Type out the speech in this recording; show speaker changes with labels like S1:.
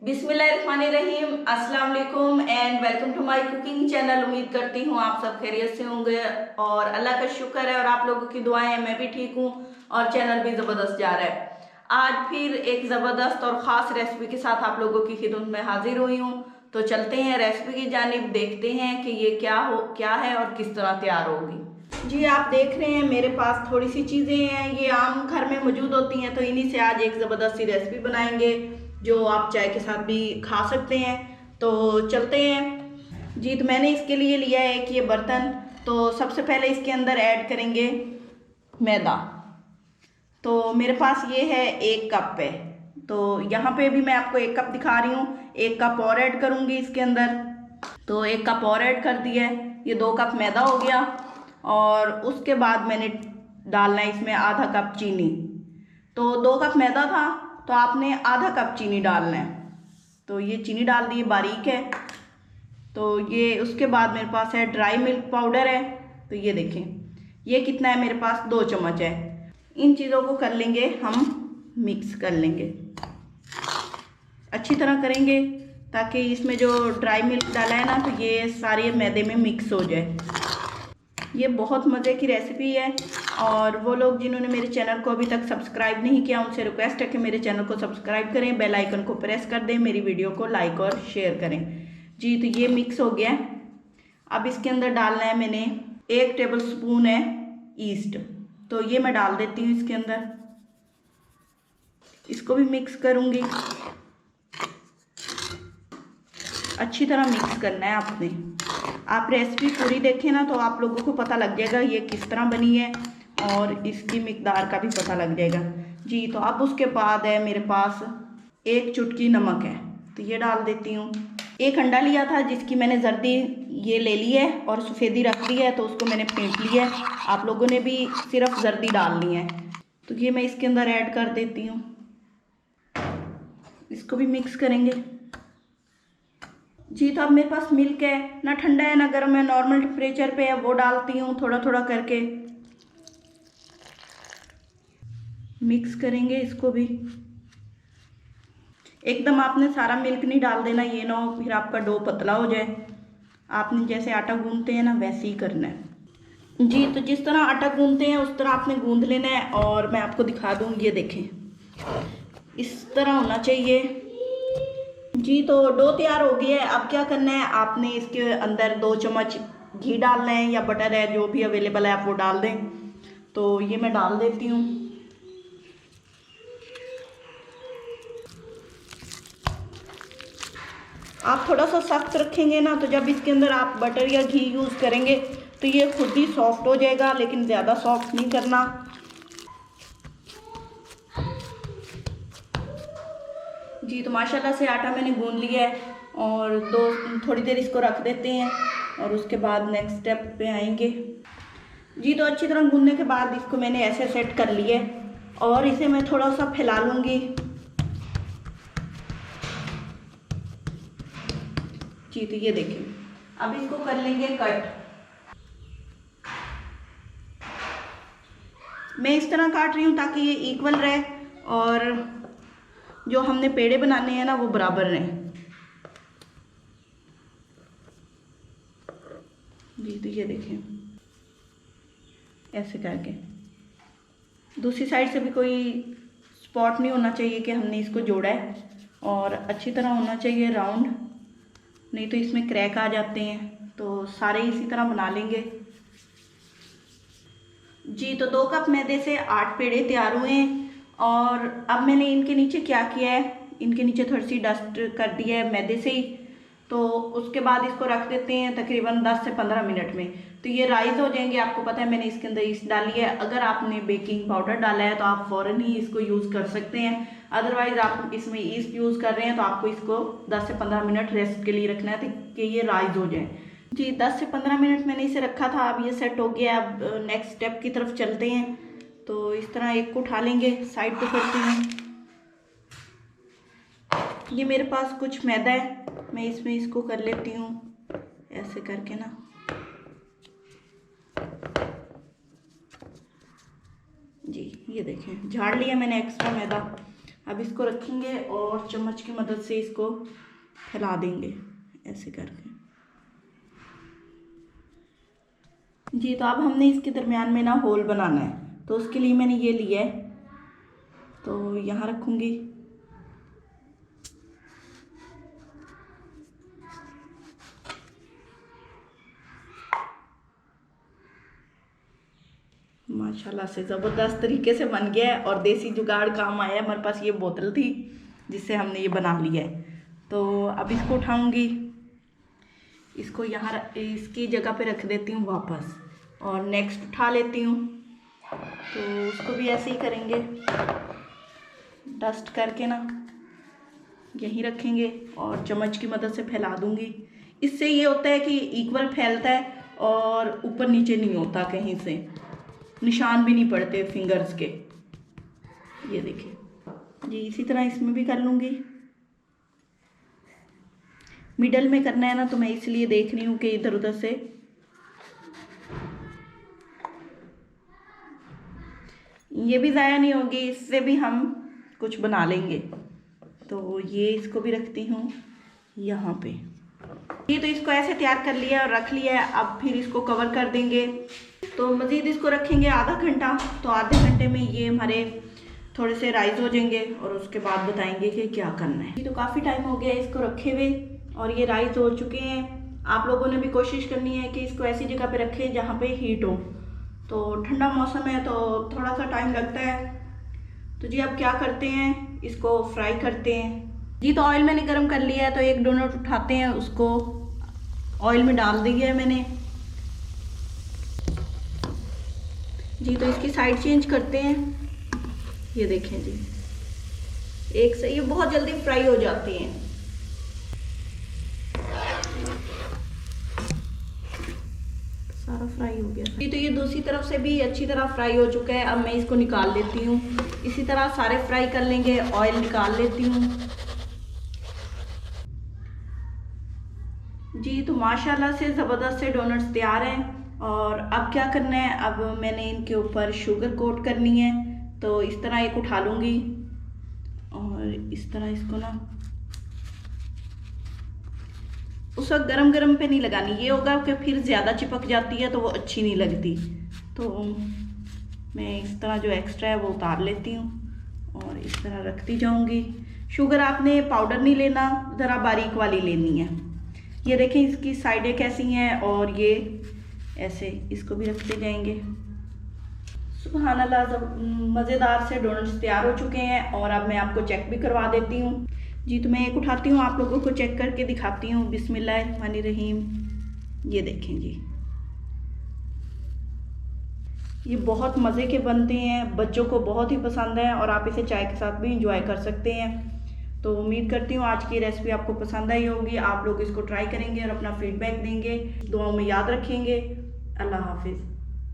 S1: बिस्मिल्लाहिर्रहमानिर्रहीम, अस्सलाम वालेकुम and welcome to my cooking channel. उम्मीद करती हूँ आप सब खैरियत से होंगे और अल्लाह का शुक्र है और आप लोगों की दुआएं हैं, मैं भी ठीक हूँ और चैनल भी ज़बरदस्त जा रहा है। आज फिर एक ज़बरदस्त और ख़ास रेसिपी के साथ आप लोगों की खिदमत में हाजिर हुई हूँ। तो चलते हैं रेसिपी की जानिब, देखते हैं कि ये क्या है और किस तरह तैयार होगी। जी आप देख रहे हैं मेरे पास थोड़ी सी चीज़ें हैं, ये आम घर में मौजूद होती हैं, तो इन्हीं से आज एक ज़बरदस्त सी रेसिपी बनाएंगे जो आप चाय के साथ भी खा सकते हैं। तो चलते हैं जी। तो मैंने इसके लिए लिया है एक ये बर्तन। तो सबसे पहले इसके अंदर ऐड करेंगे मैदा। तो मेरे पास ये है 1 कप है, तो यहाँ पे भी मैं आपको 1 कप दिखा रही हूँ। 1 कप और ऐड करूँगी इसके अंदर, तो 1 कप और ऐड कर दिया है। ये 2 कप मैदा हो गया और उसके बाद मैंने डालना है इसमें आधा कप चीनी। तो 2 कप मैदा था तो आपने आधा कप चीनी डालना है। तो ये चीनी डाल दी, बारीक है। तो ये उसके बाद मेरे पास है ड्राई मिल्क पाउडर है। तो ये देखें, ये कितना है, मेरे पास 2 चम्मच है। इन चीज़ों को कर लेंगे हम, मिक्स कर लेंगे, अच्छी तरह करेंगे ताकि इसमें जो ड्राई मिल्क डाला है ना, तो ये सारे मैदे में मिक्स हो जाए। ये बहुत मज़े की रेसिपी है और वो लोग जिन्होंने मेरे चैनल को अभी तक सब्सक्राइब नहीं किया उनसे रिक्वेस्ट है कि मेरे चैनल को सब्सक्राइब करें, बेल आइकन को प्रेस कर दें, मेरी वीडियो को लाइक और शेयर करें जी। तो ये मिक्स हो गया। अब इसके अंदर डालना है मैंने 1 टेबल स्पून है ईस्ट। तो ये मैं डाल देती हूँ इसके अंदर, इसको भी मिक्स करूँगी। अच्छी तरह मिक्स करना है आपने। आप रेसिपी पूरी देखें ना तो आप लोगों को पता लग जाएगा ये किस तरह बनी है और इसकी मिकदार का भी पता लग जाएगा जी। तो अब उसके बाद है मेरे पास 1 चुटकी नमक है, तो ये डाल देती हूँ। 1 अंडा लिया था जिसकी मैंने जर्दी ये ले ली है और सफ़ेदी रख ली है, तो उसको मैंने फेंट लिया है। आप लोगों ने भी सिर्फ जर्दी डालनी है। तो ये मैं इसके अंदर ऐड कर देती हूँ, इसको भी मिक्स करेंगे जी। तो अब मेरे पास मिल्क है, ना ठंडा है ना गर्म है, नॉर्मल टेम्परेचर पे है, वो डालती हूँ थोड़ा थोड़ा करके। मिक्स करेंगे इसको भी। एकदम आपने सारा मिल्क नहीं डाल देना, ये ना हो फिर आपका डो पतला हो जाए। आपने जैसे आटा गूंदते हैं ना वैसे ही करना है जी। तो जिस तरह आटा गूंदते हैं उस तरह आपने गूंद लेना है और मैं आपको दिखा दूँ, ये देखें इस तरह होना चाहिए जी। तो डो तैयार हो गया है। अब क्या करना है, आपने इसके अंदर 2 चम्मच घी डालना है या बटर है, जो भी अवेलेबल है आप वो डाल दें। तो ये मैं डाल देती हूँ। आप थोड़ा सा सख्त रखेंगे ना, तो जब इसके अंदर आप बटर या घी यूज़ करेंगे तो ये खुद ही सॉफ्ट हो जाएगा, लेकिन ज़्यादा सॉफ्ट नहीं करना जी। तो माशाल्लाह से आटा मैंने गूंद लिया है और थोड़ी देर इसको रख देते हैं और उसके बाद नेक्स्ट स्टेप पे आएंगे जी। तो अच्छी तरह गूंदने के बाद इसको मैंने ऐसे सेट कर लिया है और इसे मैं थोड़ा सा फैला लूँगी जी। तो ये देखिए, अब इसको कर लेंगे कट। मैं इस तरह काट रही हूँ ताकि ये इक्वल रहे और जो हमने पेड़े बनाने हैं ना वो बराबर रहें जी। तो ये देखिए ऐसे करके, दूसरी साइड से भी कोई स्पॉट नहीं होना चाहिए कि हमने इसको जोड़ा है, और अच्छी तरह होना चाहिए राउंड, नहीं तो इसमें क्रैक आ जाते हैं। तो सारे इसी तरह बना लेंगे जी। तो 2 कप मैदे से 8 पेड़े तैयार हुए हैं और अब मैंने इनके नीचे क्या किया है, इनके नीचे थोड़ी सी डस्ट कर दी है मैदे से ही। तो उसके बाद इसको रख देते हैं तकरीबन 10 से 15 मिनट में। तो ये राइज हो जाएंगे। आपको पता है मैंने इसके अंदर ईस्ट डाली है, अगर आपने बेकिंग पाउडर डाला है तो आप फ़ौरन ही इसको यूज़ कर सकते हैं, अदरवाइज़ आप इसमें ईस्ट यूज़ कर रहे हैं तो आपको इसको 10 से 15 मिनट रेस्ट के लिए रखना है कि ये राइज हो जाए जी। 10 से 15 मिनट मैंने इसे रखा था, अब ये सेट हो गया। अब नेक्स्ट स्टेप की तरफ चलते हैं। तो इस तरह एक को उठा लेंगे, साइड पे करते हैं। ये मेरे पास कुछ मैदा है, मैं इसमें इसको कर लेती हूँ ऐसे करके ना जी। ये देखें झाड़ लिया मैंने एक्स्ट्रा मैदा। अब इसको रखेंगे और चम्मच की मदद से इसको फैला देंगे ऐसे करके। जी तो अब हमने इसके दरमियान में ना होल बनाना है, तो उसके लिए मैंने ये लिया है, तो यहाँ रखूँगी। माशाल्लाह से ज़बरदस्त तरीके से बन गया है और देसी जुगाड़ काम आया है। हमारे पास ये बोतल थी जिससे हमने ये बना लिया है। तो अब इसको उठाऊंगी, इसको यहाँ इसकी जगह पे रख देती हूँ वापस, और नेक्स्ट उठा लेती हूँ। तो उसको भी ऐसे ही करेंगे, डस्ट करके ना यहीं रखेंगे और चम्मच की मदद से फैला दूंगी। इससे ये होता है कि इक्वल फैलता है और ऊपर नीचे नहीं होता, कहीं से निशान भी नहीं पड़ते फिंगर्स के। ये देखिए जी, इसी तरह इसमें भी कर लूँगी। मिडल में करना है ना, तो मैं इसलिए देख रही हूँ कि इधर उधर से ये भी ज़ाया नहीं होगी, इससे भी हम कुछ बना लेंगे। तो ये इसको भी रखती हूँ यहाँ पे। ये तो इसको ऐसे तैयार कर लिया और रख लिया है। अब फिर इसको कवर कर देंगे, तो मज़ीद इसको रखेंगे आधा घंटा। तो आधे घंटे में ये हमारे थोड़े से राइस हो जाएंगे और उसके बाद बताएंगे कि क्या करना है। ये तो काफ़ी टाइम हो गया इसको रखे हुए और ये राइस हो चुके हैं। आप लोगों ने भी कोशिश करनी है कि इसको ऐसी जगह पे रखें जहाँ पे हीट हो। तो ठंडा मौसम है तो थोड़ा सा टाइम लगता है। तो जी अब क्या करते हैं, इसको फ्राई करते हैं। जी तो ऑयल मैंने गर्म कर लिया है, तो एक डोनट उठाते हैं, उसको ऑयल में डाल दिया है मैंने। जी तो इसकी साइड चेंज करते हैं। ये देखें जी, एक से ये बहुत जल्दी फ्राई हो जाती हैं। सारा फ्राई हो गया जी। तो ये दूसरी तरफ से भी अच्छी तरह फ्राई हो चुका है। अब मैं इसको निकाल लेती हूँ। इसी तरह सारे फ्राई कर लेंगे। ऑयल निकाल लेती हूँ। जी तो माशाल्लाह से ज़बरदस्त से डोनट्स तैयार हैं। और अब क्या करना है, अब मैंने इनके ऊपर शुगर कोट करनी है। तो इस तरह एक उठा लूँगी और इस तरह इसको ना उस वक्त गरम गरम पे नहीं लगानी। ये होगा कि फिर ज़्यादा चिपक जाती है तो वो अच्छी नहीं लगती। तो मैं इस तरह जो एक्स्ट्रा है वो उतार लेती हूँ और इस तरह रखती जाऊँगी। शुगर आपने पाउडर नहीं लेना, ज़रा बारीक वाली लेनी है। ये देखें इसकी साइडें कैसी हैं और ये ऐसे इसको भी रखते जाएंगे। सुभान अल्लाह, मज़ेदार से डोनट्स तैयार हो चुके हैं। और अब मैं आपको चेक भी करवा देती हूँ। जी तो मैं एक उठाती हूँ, आप लोगों को चेक करके दिखाती हूँ। बिस्मिल्लाहिर्रहमानिर्रहीम। ये देखें जी, ये बहुत मज़े के बनते हैं, बच्चों को बहुत ही पसंद है और आप इसे चाय के साथ भी इंजॉय कर सकते हैं। तो उम्मीद करती हूँ आज की रेसिपी आपको पसंद आई होगी। आप लोग इसको ट्राई करेंगे और अपना फीडबैक देंगे। दुआओं में याद रखेंगे। अल्लाह हाफिज़।